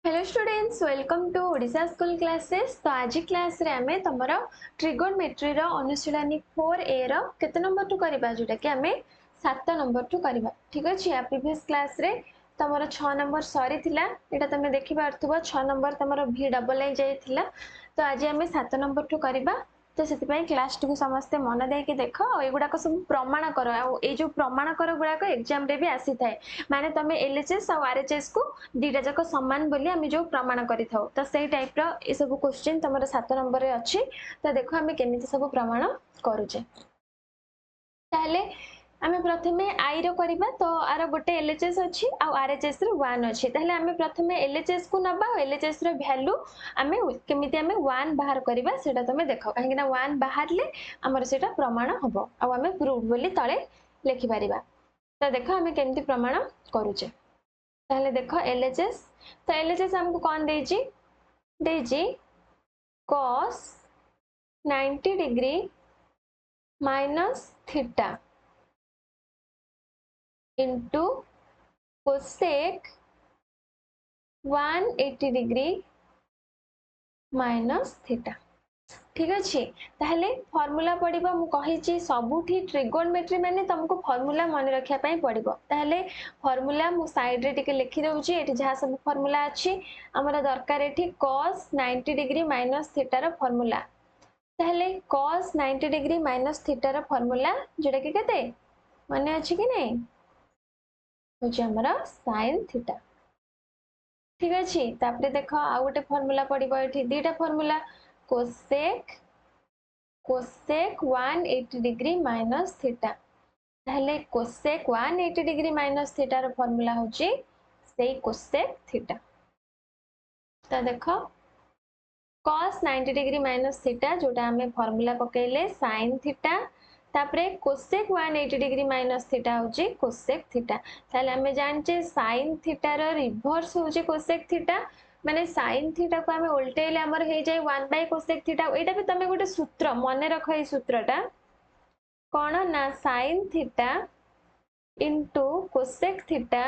Hello students, welcome to Odisha school classes. तो आज class रे आमे तमरो ट्रिगोनमेट्री रो अनुशीलनी 4A रो केते नंबर टू करबा जोटा कि आमे 7 नंबर टू करबा। ठीक अछि। आ प्रीवियस क्लास रे तमरो 6 नंबर सॉरी थिला, एटा तमे देखि पारथुबा 6 नंबर तमरो भी डबल आई जाइथिला। तो आज आमे 7 नंबर टू करबा। तो से क्लास टी समस्ते मन देके देख एगुड़ाक सब प्रमाण कर। ए जो प्रमाण कर गुड़ाक एग्जाम रे भी आसी थाए, माने तमे एलएचएस और आरएचएस को दीटा जाक समान बोली आमे जो प्रमाण करि थाउ। तो सेही टाइप रो ए सब क्वेश्चन तमरो 7 नंबर रे अछि। तो देखो आमे केमिति सब प्रमाण करूचे। ताले आमे प्रथमे आई रो करबा। तो आरो गोटे एलएचएस अछि आ आरएचएस रे 1 अछि। ताले आमे प्रथमे एलएचएस को नबा। एलएचएस रे वैल्यू आमे केमिति आमे 1 बाहर करबा सेटा तमे देखो, काहे ना 1 बाहरले हमर सेटा प्रमाण हबो आ आमे प्रूफ बोली तळे लिखि परिबा। तो देखो आमे केमिति प्रमाण करूचे। ताले देखो एलएचएस, तो एलएचएस हमको कौन देजी देजी cos 90 degree minus theta into cosec 180 degree minus theta. ठीक अच्छे। ताहले फॉर्मूला पड़िबो, मु कहिची सबुठी ट्रिगोनमेट्री माने तुमको फॉर्मूला मन रखिया पई पड़िबो। ताहले फॉर्मूला मु साइड रे टिके लिखि दउची। एठी जहा सब फॉर्मूला अछि हमरा दरकार एठी cos 90 डिग्री माइनस थीटा रो फॉर्मूला। ताहले cos 90 डिग्री माइनस थीटा रो फॉर्मूला जेटा कि केते माने अछि कि नै होची हमरा sin थीटा। ठीक अच्छे। तापरे देखो आ गोटे फॉर्मूला पड़िबो, एठी दीटा formula cosec 180 degree minus theta. ताहले cosec 180 डिग्री माइनस थीटा रो फॉर्मूला होची सेई cosec थीटा। तो देखो cos 90 डिग्री माइनस थीटा जोटा हमें फॉर्मूला पकेले sin थीटा, तापरे cosec 180 डिग्री माइनस थीटा होची cosec थीटा। ताहले हमें जानचे sin थीटा रो रिवर्स होची cosec थीटा, माने sin थीटा को हमें उल्टेले हमर हे जाय 1 बाय cosec थीटा। एटा भी तमे गोटे सूत्र मने रखो, ए सूत्रटा कोन ना sin theta into cosec theta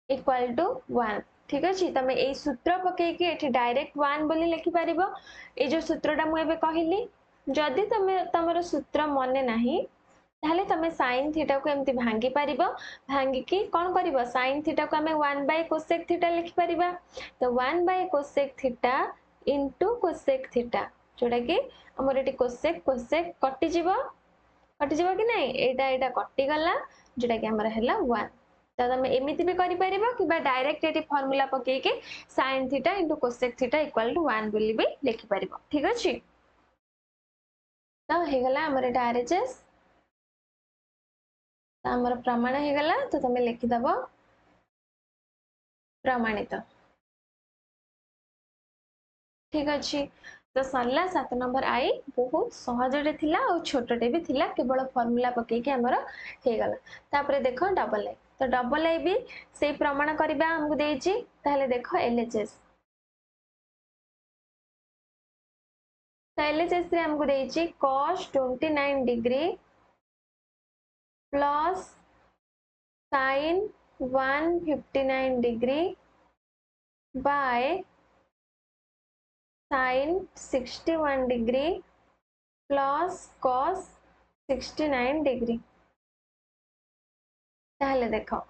equal to 1। ठीक अछि। तमे ए सूत्र पके कि एठी डायरेक्ट 1 बोली लिखि परिबो। ए जो सूत्रटा मु एबे कहिली, जदि तमे तमरो सूत्र मने नाही ताहले तमे sin थीटा को एमति भांगी परिबो। भांगी कि कोन करिवो, sin थीटा को हमें 1 बाय cosec थीटा लिखि परिबा। तो 1 by cosec theta into cosec theta जोटा कि हमर एठी cosec cosec कटि जिवो कि नै, एटा एटा कटि गला जोटा कि हमर हैला 1। तो तमे एमिति भी करि परिबो कि बा डायरेक्ट एटी फार्मूला पके के sin theta into cosec theta equal to 1 बोली भी लिखि परिबो। ठीक अछि। तो हे गला हमर एटा आरएचएस, तो हमर प्रमाण हे गला। तो तमे लिखि दबो प्रमाणित। ठीक अछि। तो सरला 7 नंबर आई बहुत सहजटे थिला और छोटटे भी थिला, केवल फार्मूला पके के हमर हे गला। तापरे देखो डबल आई, तो डबल आई भी से प्रमाण करबा हमको देछि। ताहले देखो एलएचएस, तो एलएचएस रे हमको देछि cos 29 degree plus sin 159 degree by sin 61 degree plus cos 69 degree. ताहले देखो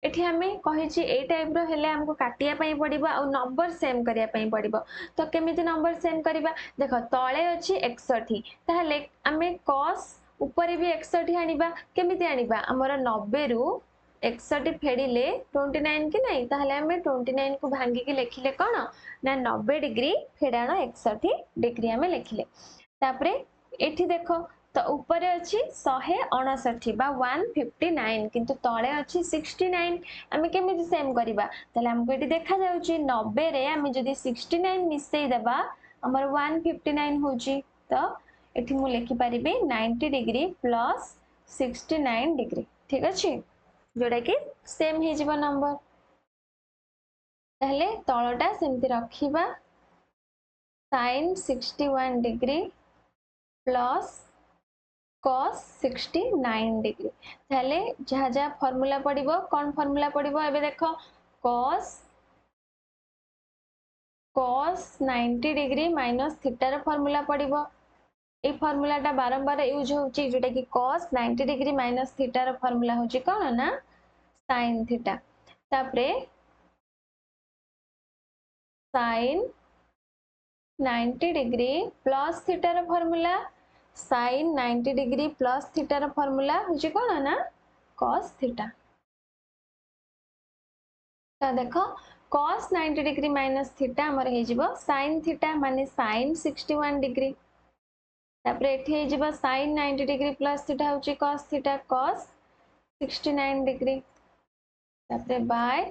एठी हमें कहिछि ए टाइप रो हेले हमको काटिया पई पड़िबो और नंबर सेम करिया पई पड़िबो। तो केमिति नंबर सेम करिबा, देखो तळे अछि 61, ताहले हमें cos ऊपर भी 61 आनिबा। केमिति आनिबा, हमर 90 रु 61 फेडिले 29 कि नै, ताहले हमें 29 को भांगी के लिखिले कोन ना 90 डिग्री फेडाण 61 डिग्री हमें लिखिले। तापरे एठी देखो तो ऊपर अछि 159 बा 159, किंतु तळे अछि 69। आमे केमिति सेम करिबा, ताले हमको एठी देखा जाउची 90 रे आमे जदी 69 मिसई देबा हमर 159 होची। तो एठी मु लिखि परिबे 90 डिग्री प्लस 69 डिग्री। ठीक अछि, जोडा कि सेम हे जिवो नंबर। ताहले तळटा सेमति रखिबा sin 61 degree plus cos 69 degree. ताहले जहा जहा फार्मूला पड़िबो, कोन फार्मूला पड़िबो एबे देखो cos cos 90 degree minus theta रो फार्मूला पड़िबो ए फार्मूलाटा बारंबार यूज होची जोटा कि cos 90 डिग्री माइनस थीटा रो फार्मूला होची कोन ना sin थीटा तापरे sin 90 डिग्री प्लस थीटा रो formula sin 90 degree plus theta रो फार्मूला होची कोन ना cos थीटा तो देखो cos 90 डिग्री माइनस थीटा हमर हे जिवो sin थीटा माने sin 61 डिग्री तापरे एठी हे जिवो sin 90 डिग्री प्लस थीटा होची cos थीटा cos 69 डिग्री तापरे बाय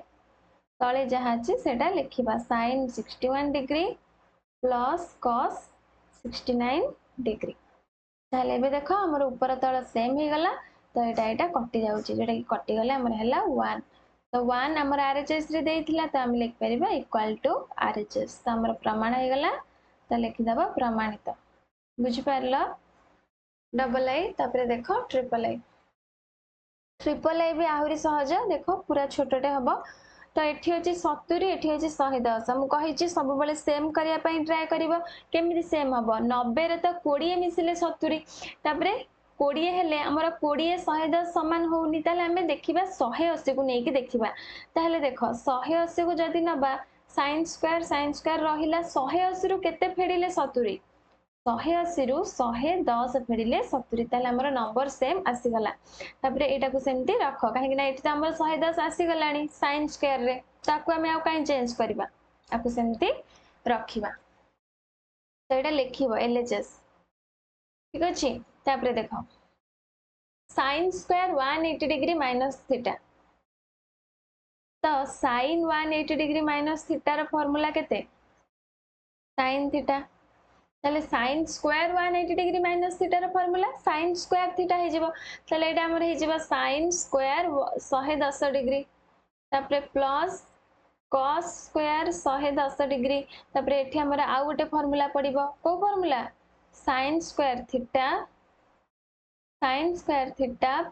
तले जहा अछि सेटा लिखिबा sin 61 degree plus cos 69 degree ताले एबे देखो हमर ऊपर तळ सेम हे गला तो एटा कटि जाउची जेटा कि कटि गले हमर हला 1 तो 1 हमर आरएचएस रे देइथिला तो हम लिख परिबा इक्वल टू आरएचएस तो हमर प्रमाण हे गला तो लिखि दबा प्रमाणित बुझि पारलो डबल आई तापरे देखो ट्रिपल आई भी आहुरी सहज देखो पूरा छोटटे हबो तो एठी अछि 70 एठी अछि 110 हम कहिछि सब बेले सेम करिया पई ट्राई करिवो केमिति सेम हबो 90 रे तो 20 मिसिले 70 तापरे 20 हेले हमर 20 110 समान होउनी ताले हमें देखिबा 180 को नेकी देखिबा ताले देखो 180 को जदी नबा sin स्क्वायर रहिला 180 रु केते फेडिले 70 180 रु 110 फेडिले 70 ताले हमर नंबर सेम आसी गला तापरे एटा को सेमती रखो काहे कि ना एठी त हमर 110 आसी गलानी sin स्क्वायर रे ताकू हमें आ काई चेंज करबा आपको सेमती रखिबा तो एटा लिखिबो एलएचएस ठीक अछि तापरे देखो sin square 180 degree minus theta तो sin 180 डिग्री माइनस थीटा रो फार्मूला केते sin थीटा ताले sin square 180 degree minus theta रो फार्मूला sin स्क्वायर थीटा हे जिवो ताले एटा हमर हे जिवो sin स्क्वायर 110 डिग्री तापरे प्लस cos स्क्वायर 110 डिग्री तापरे एठी हमर आ गोटे फार्मूला पडिबो को formula sin square theta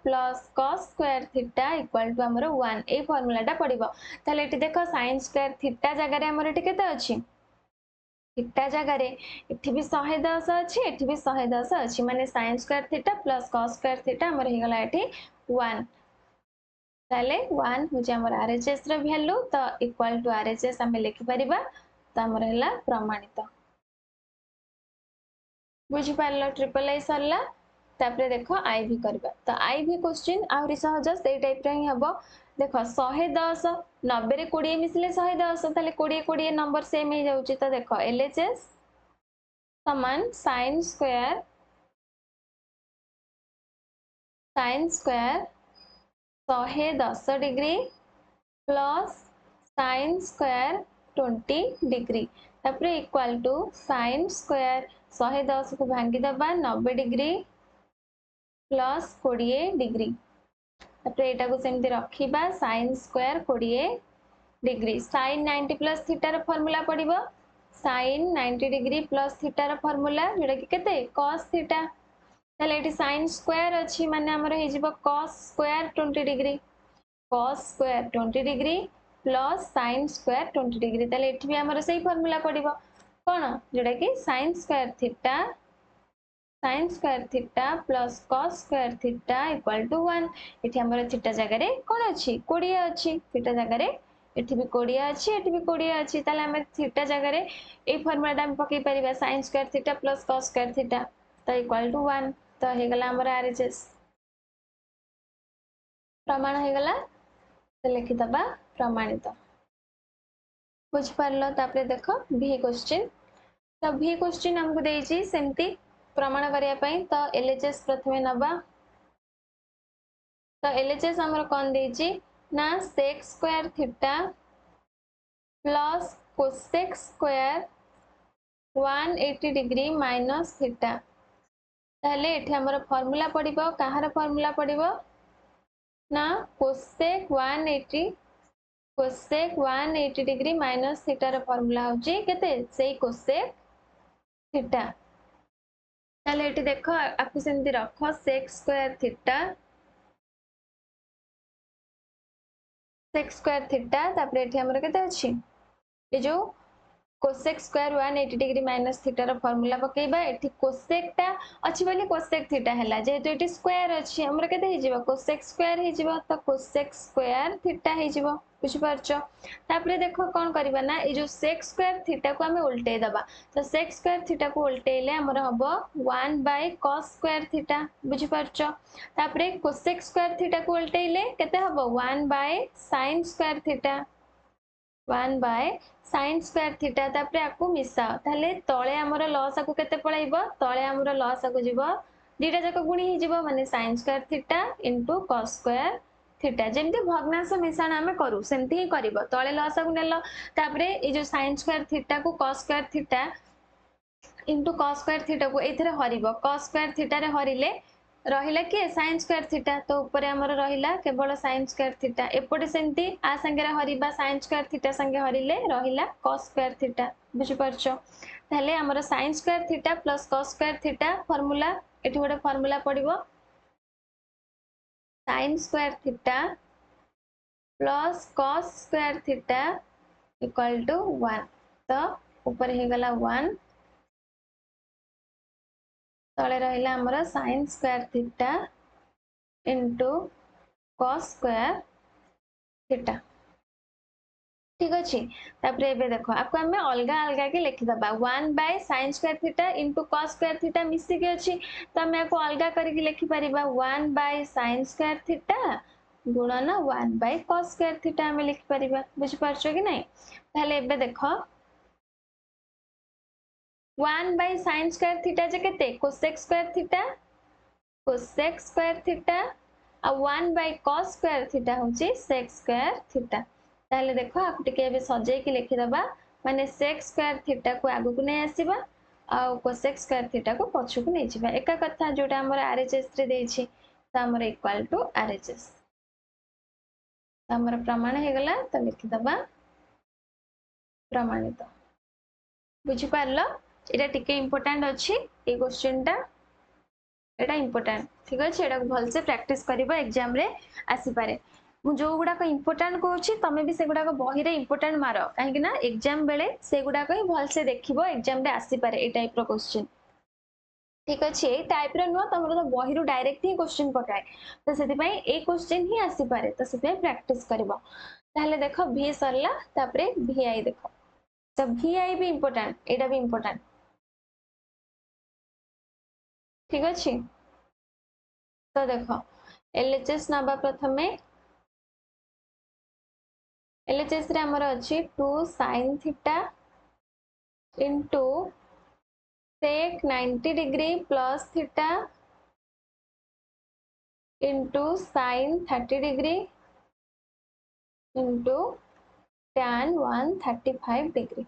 plus cos square theta equal to हमर 1 ए फार्मूलाटा पडिबो ताले एठी देखो sin स्क्वायर थीटा जगह रे हमर एठी केते अछि थीटा जगह रे एठी भी 110 अछि एठी भी 110 अछि माने sin square theta plus cos square theta हमर हे गला एठी 1 ताले 1 हो जे हमर आरएचएस रो वैल्यू तो इक्वल टू आरएचएस हम लिखि परिबा तो हमर हला प्रमाणित बुझि पारलो ट्रिपल आई सरला तापरे देखो आईवी करबा तो आईवी क्वेश्चन आउरी सहज से टाइप रे ही हबो देखो 110 90 रे 20 मिसले 110 ताले 20 20 नंबर सेम हे जाउची तो देखो एलएचएस समान sin square 110 degree plus sin square 20 degree तापरे इक्वल टू sin स्क्वायर 110 को भांगी दबा 90 डिग्री प्लस 20 डिग्री तापरे एटा को सेमती रखिबा sin square 20 degree sin 90 plus theta रो फार्मूला पडिबो sin 90 डिग्री प्लस थीटा रो फार्मूला जेटा कि केते cos थीटा ताले एटी sin स्क्वायर अछि माने हमर हे जिवो cos square 20 degree cos square 20 degree plus sin square 20 degree ताले एठी भी हमर सेही फार्मूला पडिबो कोन जेटा कि sin square theta plus cos square theta equal to 1 एठी हमर थीटा जगह रे कोन अछि 20 अछि थीटा जगह रे एठी भी 20 अछि एठी भी 20 अछि ताले हम थीटा जगह रे ए फार्मूलाटा हम पकई परिबा sin square theta plus cos square theta तो इक्वल टू 1 तो हे गला हमर आरएचएस प्रमाण हे गला तो लिखि दबा प्रमाणित बुझ पारलो तापरे देखो भी क्वेश्चन तो भी क्वेश्चन हमको देइची सेमती प्रमाण करिया पई तो एलएचएस प्रथमे नबा तो एलएचएस हमर कोन देइची ना sec square theta plus cosec square 180 degree minus theta ताले एठी हमर फार्मूला पडिबो काहार फार्मूला पडिबो ना cosec 180 डिग्री माइनस थीटा रो फार्मूला होची केते सेही cosec थीटा ताले एठी देखो आपको सेमती रखो sec स्क्वायर थीटा तापरे एठी हमर केते अछि ए जो cosec square 180 degree minus theta रो फार्मूला पकेबा एठी कोसेक टा अछि बोली कोसेक थीटा हैला जेहेतु एठी स्क्वायर अछि हमर केते हे जिवो कोसेक स्क्वायर हे जिवो त कोसेक स्क्वायर थीटा हे जिवो बुझि पारछो तापरे देखो कोन करबा ना ए जो सेक स्क्वायर थीटा को हमें उल्टे दबा तो सेक स्क्वायर थीटा को उल्टेले हमर हबो 1 बाय cos स्क्वायर थीटा बुझि पारछो तापरे कोसेक स्क्वायर थीटा को उल्टेले केते हबो 1 by sin square theta 1 by sin square theta तापरे आकु मिसाओ ताले तळे हमर लॉस आकु केते पळाइबो तळे हमर लॉस आकु जिवो दीटा जाक गुणी हि जिवो माने sin square theta into cos square theta जेमति भग्नांश मिश्रण हमें करू सेमति ही करबो तळे लॉस आकु नेलो तापरे ए जो sin स्क्वायर थीटा को cos square theta into cos square theta को एथरे हरिबो cos स्क्वायर थीटा रे हरिले रहिला कि sin स्क्वायर थीटा तो ऊपर हमर रहिला केवल sin स्क्वायर थीटा एपटे सेमती आ संगे हरिबा sin स्क्वायर थीटा संगे हरिले रहिला cos स्क्वायर थीटा बुझि परछो ताले हमर sin square theta plus cos square theta formula एठी गोटे फार्मूला पडिबो sin square theta plus cos square theta equal to 1 तो ऊपर हे गला 1 तळे रहिला हमर sin square theta into cos square theta ठीक अछि तापरे एबे देखो आपको हमें अलगा अलगा के लिखि दबा 1 by sin square theta into cos square theta मिसी के अछि तो हमें आपको अलगा करके लिखि परिबा 1 बाय sin स्क्वायर थीटा गुणन 1 बाय cos स्क्वायर थीटा हमें लिखि परिबा बुझि पारछो कि नै ताले एबे देखो 1 बाय sin स्क्वायर थीटा जे केते cosec square theta cosec square theta आ 1 बाय cos स्क्वायर थीटा होची sec स्क्वायर थीटा ताले देखो आप टिके एबे सजे के लिखि दबा माने sec स्क्वायर थीटा को आगु को नै आसीबा आ cosec स्क्वायर थीटा को पछु को नै जिबा एका कथा जोटा हमर RHS रे देछि त हमर इक्वल टू RHS हमर प्रमाण हे गला त लिखि दबा प्रमाणित बुझि पारलो एटा टिके इंपोर्टेंट अछि ए क्वेश्चन टा एटा इंपोर्टेंट ठीक अछि एटा भल से प्रैक्टिस करबा एग्जाम रे आसी पारे मु जो गुडा को इंपोर्टेंट कहूची तमे भी से गुडा को बही रे इंपोर्टेंट मारो काहे कि ना एग्जाम बेले से गुडा को ही भल से देखिबो एग्जाम रे आसी पारे ए टाइप रो क्वेश्चन ठीक अछि ए टाइप रो नो तमरो तो बही रो डायरेक्ट ही क्वेश्चन पकाए तो सेति पई ए क्वेश्चन ही आसी पारे तो सेति प्रैक्टिस करबो ताहले देखो v सरला तापरे vi देखो तो vi भी इंपोर्टेंट एटा भी इंपोर्टेंट ठीक अछि तो देखो LHS नाबा प्रथमे LHS रे हमर अछि 2 sin theta into sec 90 degree plus theta into sin 30 degree into tan 135 degree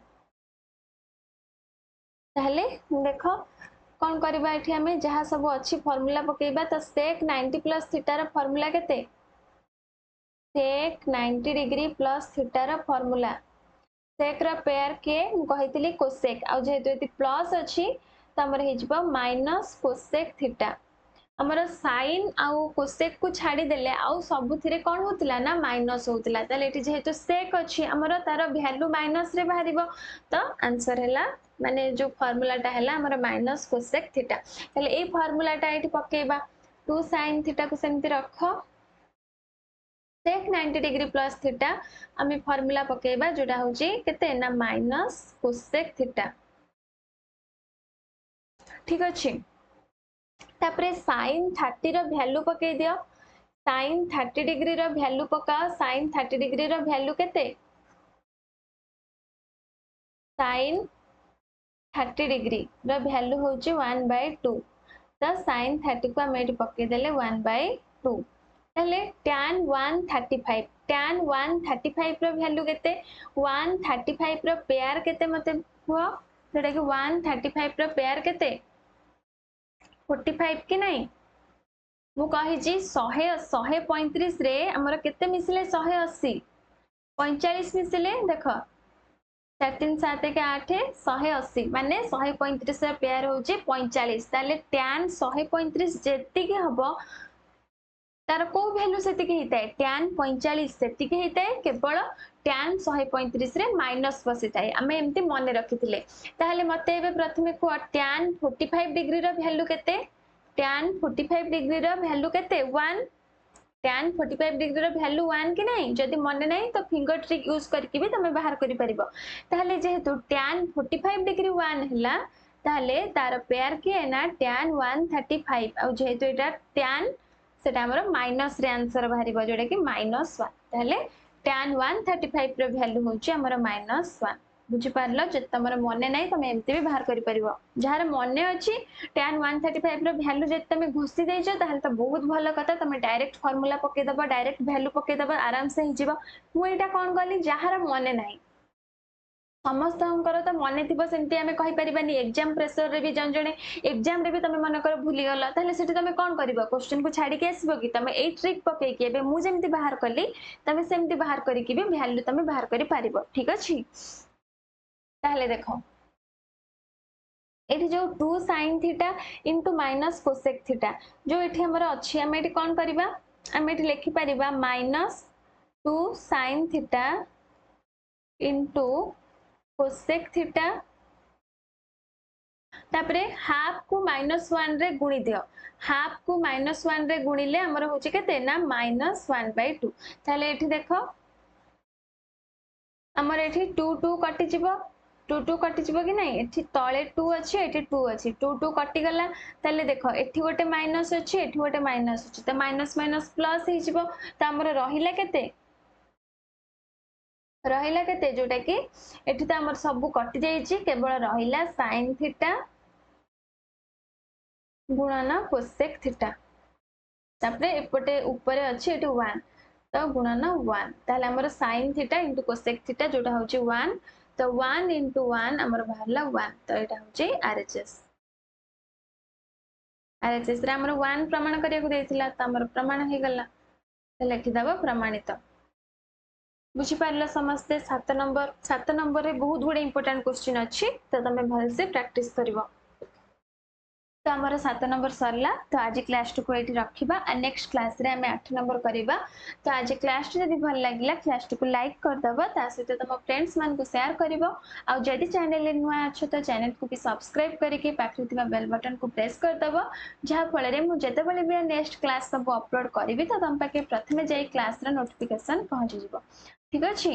ताहले देखो कौन करबा एठी हमें जहा सब अछि फार्मूला पकेबा त sec 90 प्लस थीटा रो फार्मूला केते sec 90 डिग्री प्लस थीटा रो फार्मूला sec रो पेयर के मु कहितली cosec आ जेहेतु एति प्लस अछि त हमर हे जिवो माइनस cosec थीटा हमर sin आउ cosec को छाडी देले आउ सब थिरे कोन होतला ना माइनस होतला ताले एठी जेहेतु sec अछि हमर तार वैल्यू माइनस रे बाहरिबो तो आंसर हैला माने जो फार्मूला टा हैला हमर माइनस cosec थीटा ताले ए फार्मूला टा एठी पकेबा 2 sin थीटा को सेमति रखो sec 90 डिग्री प्लस थीटा आमे फार्मूला पकेबा जोटा होची केते ना माइनस cosec थीटा ठीक अछि तापरे sin 30 रो वैल्यू पके दियो sin 30 डिग्री रो वैल्यू पका sin 30 डिग्री रो वैल्यू केते sin 30 डिग्री रो वैल्यू होची 1/2 तो sin 30 को हम एठी पके देले 1/2 ताले tan 135 रो वैल्यू केते 135 रो पेयर केते मते हुआ जेटा कि 135 रो पेयर केते 45 कि नहीं मु कहि जी 135 रे हमर केते मिसले 180 45 मिसले देखो 4 3 7 के 8 180 माने 135 रा पेयर होची 45 ताले tan 135 जेति के हबो तार को वैल्यू से tan 45 से केवल tan 135 रे माइनस बसी थाए आम एमती मन रखी मत प्रथम कह tan 45 डिग्री वैल्यू केते tan 45 डिग्री वैल्यू केते 1 tan 45 डिग्री वैल्यू 1 कि नहीं जदि मन नहीं तो फिंगर ट्रिक यूज करके भी तुम बाहर कर परिबो ताहले जेहेतु tan 45 डिग्री 1 हला ताहले तार पेयर किए ना tan 135 आ जेहेतु एटा tan सेटा हमर माइनस रे आंसर बाहरिबो जोटा कि -1 ताहले tan 135 रो वैल्यू होची हमर -1 बुझी पारलो जे तमर मने नाही तमे एमती भी बाहर करि परिबो जहार मने अछि tan 135 रो वैल्यू जे तमे घोसी देइछो ताहले त बहुत भलो कथा तमे डायरेक्ट फार्मूला पके दबो डायरेक्ट वैल्यू पके दबो आराम से हिजिबो मु एटा कोन गली जहार मने नाही समस्त तो मन थी सेमती आम कहीपरि एग्जाम प्रेसर रे भी जन जड़े एग्जाम रे भी तुम मन कर भूलीगल ताहले सेठी तुम कौन कर क्वेश्चन को छाड़ी के आसब कि तुम ए ट्रिक पकईकि मुझे बाहर कली तुम सेमती बाहर करके भी वैल्यू तुम बाहर कर पारिबो ठीक अछि ताहले देखो एठी जो 2 sin theta into minus cosec theta जो एठी हमर अछि हम एठी कोन करबा हम एठी लिखि परिबा -2 sin theta into cosec theta तापरे हाफ को -1 रे गुणी दियो हाफ को -1 रे गुणिले हमर होची केते ना -1/2 ताले एठी देखो हमर एठी 2 2 कटि जिवो 2 2 कटि जिवो कि नहीं एठी तळे 2 अछि एठी 2 अछि 2 2 कटि गला ताले देखो एठी गोटे माइनस अछि एठी गोटे माइनस अछि त माइनस माइनस प्लस हे जिवो त हमर रहिला केते जोटा कि एठी त हमर सब कटि जाईची केवल रहिला sin थीटा गुणन कोसेक थीटा तापरे एपटे ऊपर अछि एटी 1 तो गुणन 1 ताले हमर sin theta into cosec theta जोटा होची 1 तो 1 into 1 हमर बाहरला 1 तो एटा होची आरएचएस रे हमर 1 प्रमाण करिया को देथिला त हमर प्रमाण हे गला त लिखि दबो प्रमाणित बुझी पारला समस्ते 7 नंबर रे बहुत गुडे इंपोर्टेंट क्वेश्चन अछि तो तमे भल से प्रैक्टिस करिवो तो हमारा 7 नंबर सरला तो आज क्लास को ये रखा और नेक्स्ट क्लास रे हमें 8 नंबर करवा तो आज क्लास जब भल लगे क्लास को लाइक करदब सहित तुम फ्रेंड्स मान को शेयर कर जदि चैनल नुआ अच्छो तो चैनल को भी सब्सक्राइब करके पाखे बेल बटन को प्रेस करदब जहाँफल मुझे भी नेक्स्ट क्लास सब अपलोड करी तो तुम पाखे प्रथम जाई क्लास नोटिफिकेशन पहुंची ठीक अच्छे।